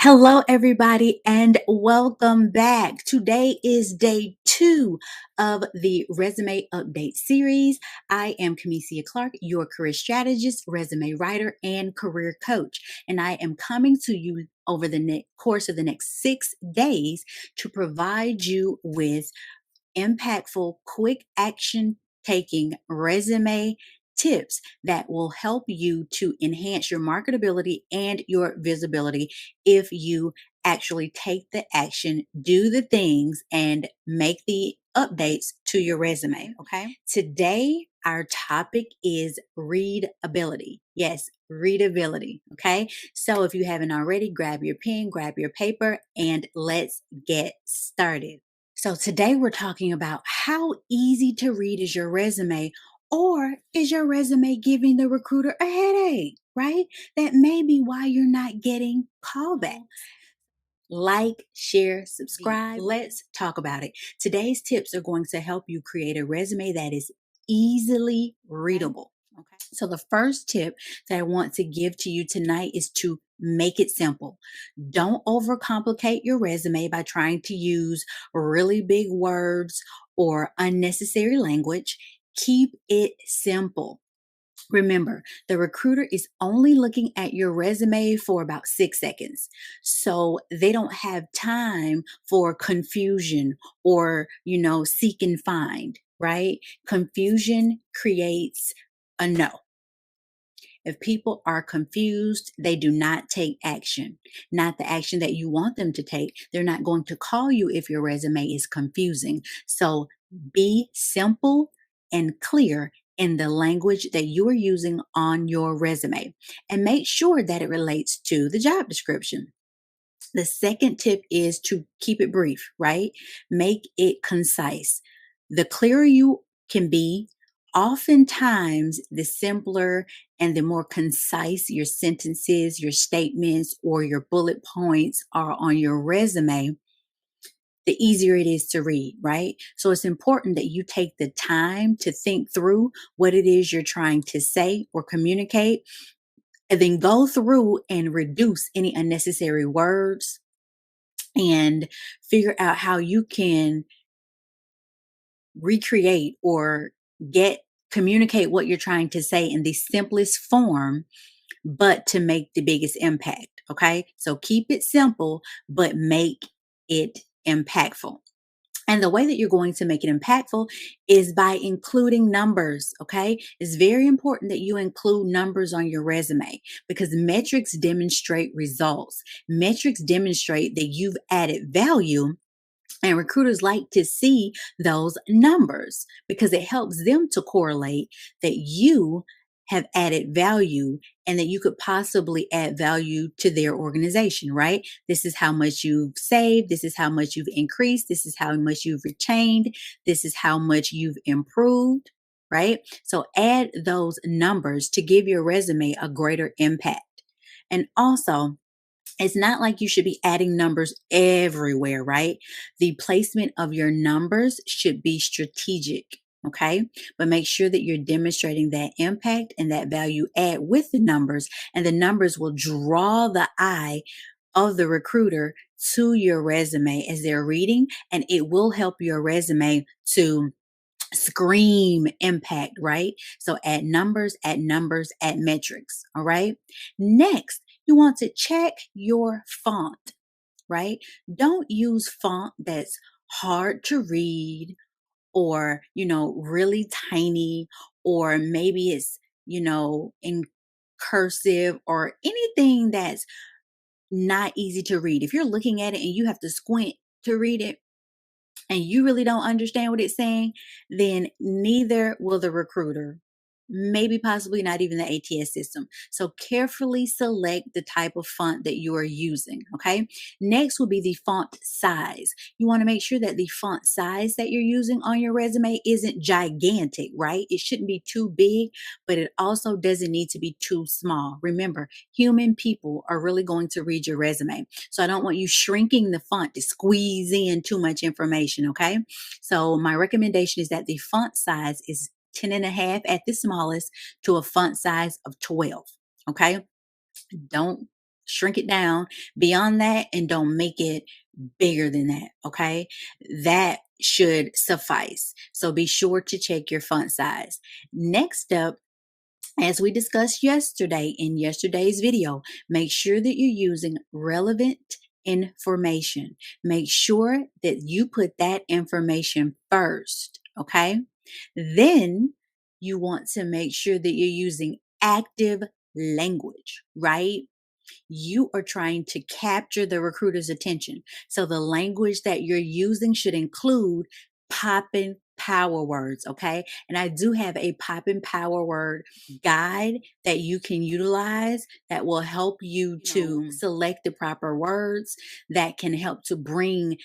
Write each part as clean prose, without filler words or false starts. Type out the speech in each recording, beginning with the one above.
Hello, everybody, and welcome back. Today is day 2 of the resume update series. I am Camicia Clark, your career strategist, resume writer, and career coach. And I am coming to you over the course of the next 6 days to provide you with impactful, quick action taking resume tips that will help you to enhance your marketability and your visibility if you actually take the action, do the things, and make the updates to your resume. Okay. Today, our topic is readability. Yes, readability. Okay. So if you haven't already, grab your pen, grab your paper, and let's get started. So today we're talking about how easy to read is your resume, or is your resume giving the recruiter a headache, right? That may be why you're not getting callbacks. Like, share, subscribe. Let's talk about it. Today's tips are going to help you create a resume that is easily readable. Okay. So the first tip that I want to give to you tonight is to make it simple. Don't overcomplicate your resume by trying to use really big words or unnecessary language. Keep it simple. Remember, the recruiter is only looking at your resume for about 6 seconds. So they don't have time for confusion or, seek and find, right? Confusion creates a no. If people are confused, they do not take action, not the action that you want them to take. They're not going to call you if your resume is confusing. So be simple and clear in the language that you are using on your resume, and make sure that it relates to the job description. The second tip is to keep it brief, right? Make it concise. The clearer you can be, oftentimes the simpler and the more concise your sentences, your statements, or your bullet points are on your resume, the easier it is to read, right? So it's important that you take the time to think through what it is you're trying to say or communicate, and then go through and reduce any unnecessary words and figure out how you can recreate or get communicate what you're trying to say in the simplest form, but to make the biggest impact. Okay. So keep it simple, but make it impactful. And the way that you're going to make it impactful is by including numbers. Okay. It's very important that you include numbers on your resume because metrics demonstrate results. Metrics demonstrate that you've added value, and recruiters like to see those numbers because it helps them to correlate that you have added value and that you could possibly add value to their organization, right? This is how much you've saved. This is how much you've increased. This is how much you've retained. This is how much you've improved, right? So add those numbers to give your resume a greater impact. And also, it's not like you should be adding numbers everywhere, right? The placement of your numbers should be strategic, okay? But make sure that you're demonstrating that impact and that value add with the numbers, and the numbers will draw the eye of the recruiter to your resume as they're reading, and it will help your resume to scream impact, right? So add numbers, add numbers, add metrics. All right. Next, you want to check your font, right? Don't use font that's hard to read or, really tiny, or maybe it's, in cursive or anything that's not easy to read. If you're looking at it and you have to squint to read it, and you really don't understand what it's saying, then neither will the recruiter. Maybe possibly not even the ATS system. So carefully select the type of font that you are using. Okay. Next will be the font size. You want to make sure that the font size that you're using on your resume isn't gigantic, right? It shouldn't be too big, but it also doesn't need to be too small. Remember, human people are really going to read your resume. So I don't want you shrinking the font to squeeze in too much information. Okay. So my recommendation is that the font size is 10.5 at the smallest to a font size of 12. Okay. Don't shrink it down beyond that and don't make it bigger than that. Okay. That should suffice. So be sure to check your font size. Next up, as we discussed yesterday in yesterday's video, make sure that you're using relevant information. Make sure that you put that information first, okay? Then you want to make sure that you're using active language, right? You are trying to capture the recruiter's attention. So the language that you're using should include popping power words, okay? And I do have a popping power word guide that you can utilize that will help you to select the proper words that can help to bring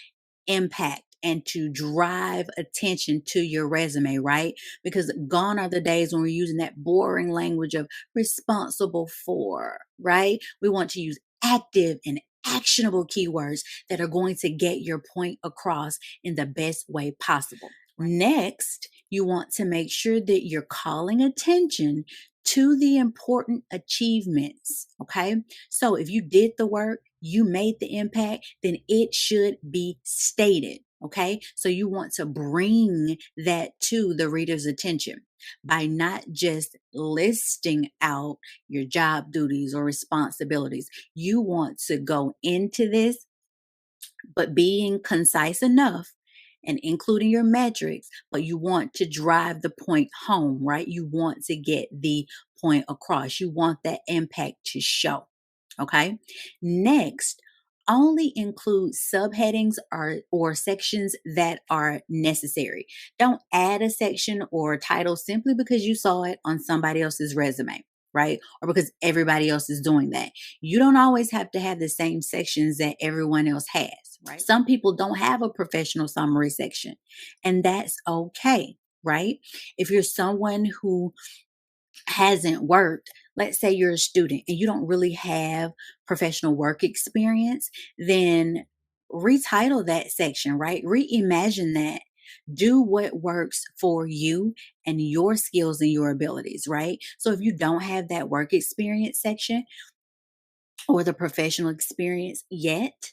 impact and to drive attention to your resume, right? Because gone are the days when we're using that boring language of responsible for, right? We want to use active and actionable keywords that are going to get your point across in the best way possible. Next, you want to make sure that you're calling attention to the important achievements, okay? So if you did the work, you made the impact, then it should be stated, okay? So you want to bring that to the reader's attention by not just listing out your job duties or responsibilities. You want to go into this, but being concise enough and including your metrics, but you want to drive the point home, right? You want to get the point across. You want that impact to show. Okay. Next, only include subheadings or sections that are necessary. Don't add a section or a title simply because you saw it on somebody else's resume, right? Or because everybody else is doing that. You don't always have to have the same sections that everyone else has, right? Some people don't have a professional summary section, and that's okay, right? If you're someone who hasn't worked, let's say you're a student and you don't really have professional work experience, then retitle that section, right? Reimagine that. Do what works for you and your skills and your abilities, right? So if you don't have that work experience section or the professional experience yet,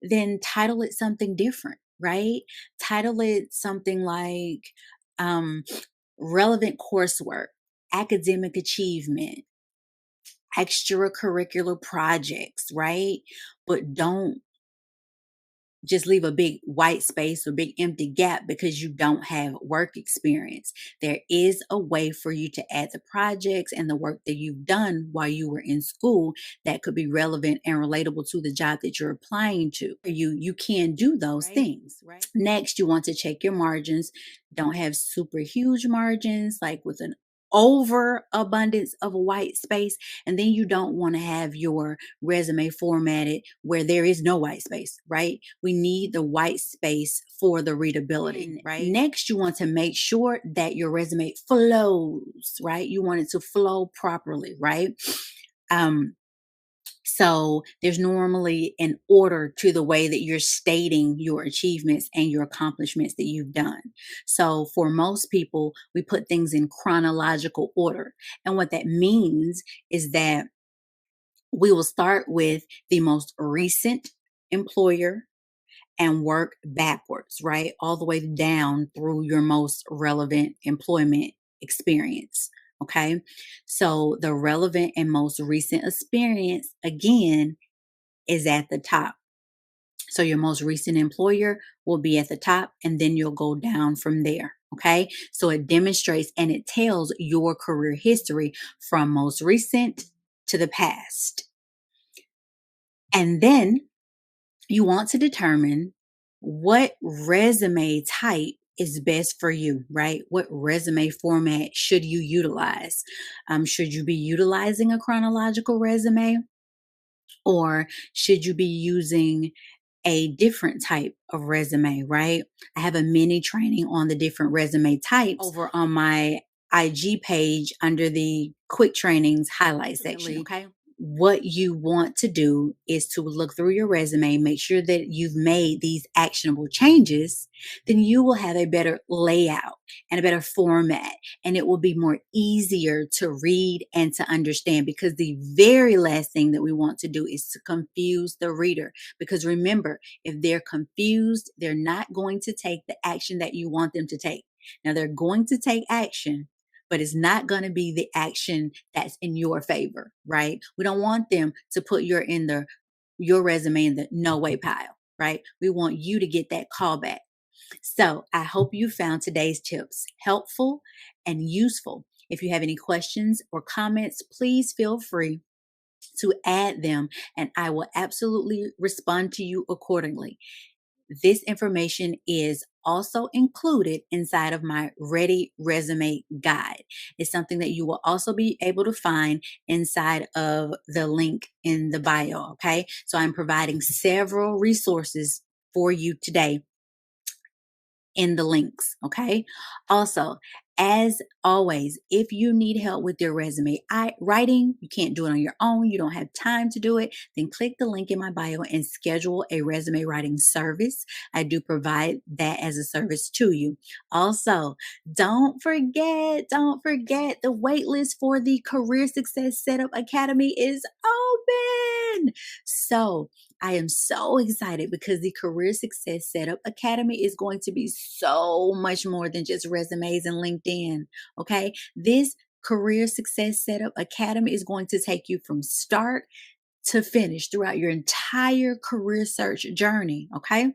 then title it something different, right? Title it something like um, relevant coursework, academic achievement, extracurricular projects, right? But don't just leave a big white space or big empty gap because you don't have work experience. There is a way for you to add the projects and the work that you've done while you were in school that could be relevant and relatable to the job that you're applying to. You can do those things. Right. Next, you want to check your margins. Don't have super huge margins like with an overabundance of white space, and then you don't want to have your resume formatted where there is no white space, right? We need the white space for the readability, right? Next, you want to make sure that your resume flows, right? You want it to flow properly, right? So there's normally an order to the way that you're stating your achievements and your accomplishments that you've done. So for most people, we put things in chronological order. And what that means is that we will start with the most recent employer and work backwards, right? All the way down through your most relevant employment experience. Okay. So the relevant and most recent experience, again, is at the top. So your most recent employer will be at the top, and then you'll go down from there. Okay. So it demonstrates and it tells your career history from most recent to the past. And then you want to determine what resume type is best for you, right? What resume format should you utilize? Should you be utilizing a chronological resume, or should you be using a different type of resume, right? I have a mini training on the different resume types over on my IG page under the quick trainings highlight section. Okay. what you want to do is to look through your resume, make sure that you've made these actionable changes, then you will have a better layout and a better format, and it will be more easier to read and to understand, because the very last thing that we want to do is to confuse the reader. Because remember, if they're confused, they're not going to take the action that you want them to take. Now, they're going to take action, but it's not going to be the action that's in your favor, right? We don't want them to put your resume in the no way pile, right? We want you to get that callback. So I hope you found today's tips helpful and useful. If you have any questions or comments, please feel free to add them, and I will absolutely respond to you accordingly. This information is also included inside of my Ready Resume Guide. It's something that you will also be able to find inside of the link in the bio. Okay. So I'm providing several resources for you today in the links. Okay. Also, as always, if you need help with your resume writing, you can't do it on your own, you don't have time to do it, then click the link in my bio and schedule a resume writing service. I do provide that as a service to you. Also, don't forget, the waitlist for the Career Success Setup Academy is open. So I am so excited, because the Career Success Setup Academy is going to be so much more than just resumes and LinkedIn. Okay. This Career Success Setup Academy is going to take you from start to finish throughout your entire career search journey. Okay.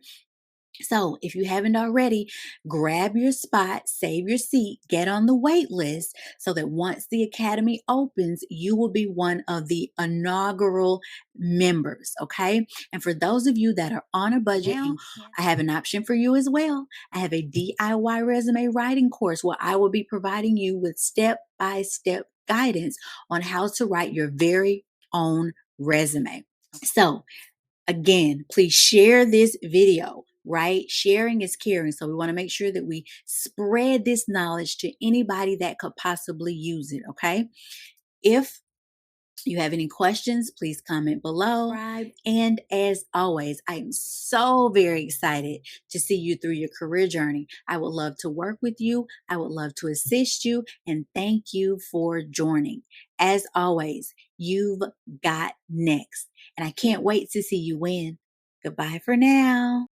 So if you haven't already, grab your spot, save your seat, get on the wait list, so that once the academy opens, you will be one of the inaugural members. Okay. And for those of you that are on a budget, I have an option for you as well. I have a DIY resume writing course where I will be providing you with step-by-step guidance on how to write your very own resume. So again, please share this video, right? Sharing is caring. So we want to make sure that we spread this knowledge to anybody that could possibly use it. Okay. If you have any questions, please comment below. And as always, I am so very excited to see you through your career journey. I would love to work with you. I would love to assist you. And thank you for joining. As always, you've got next. And I can't wait to see you win. Goodbye for now.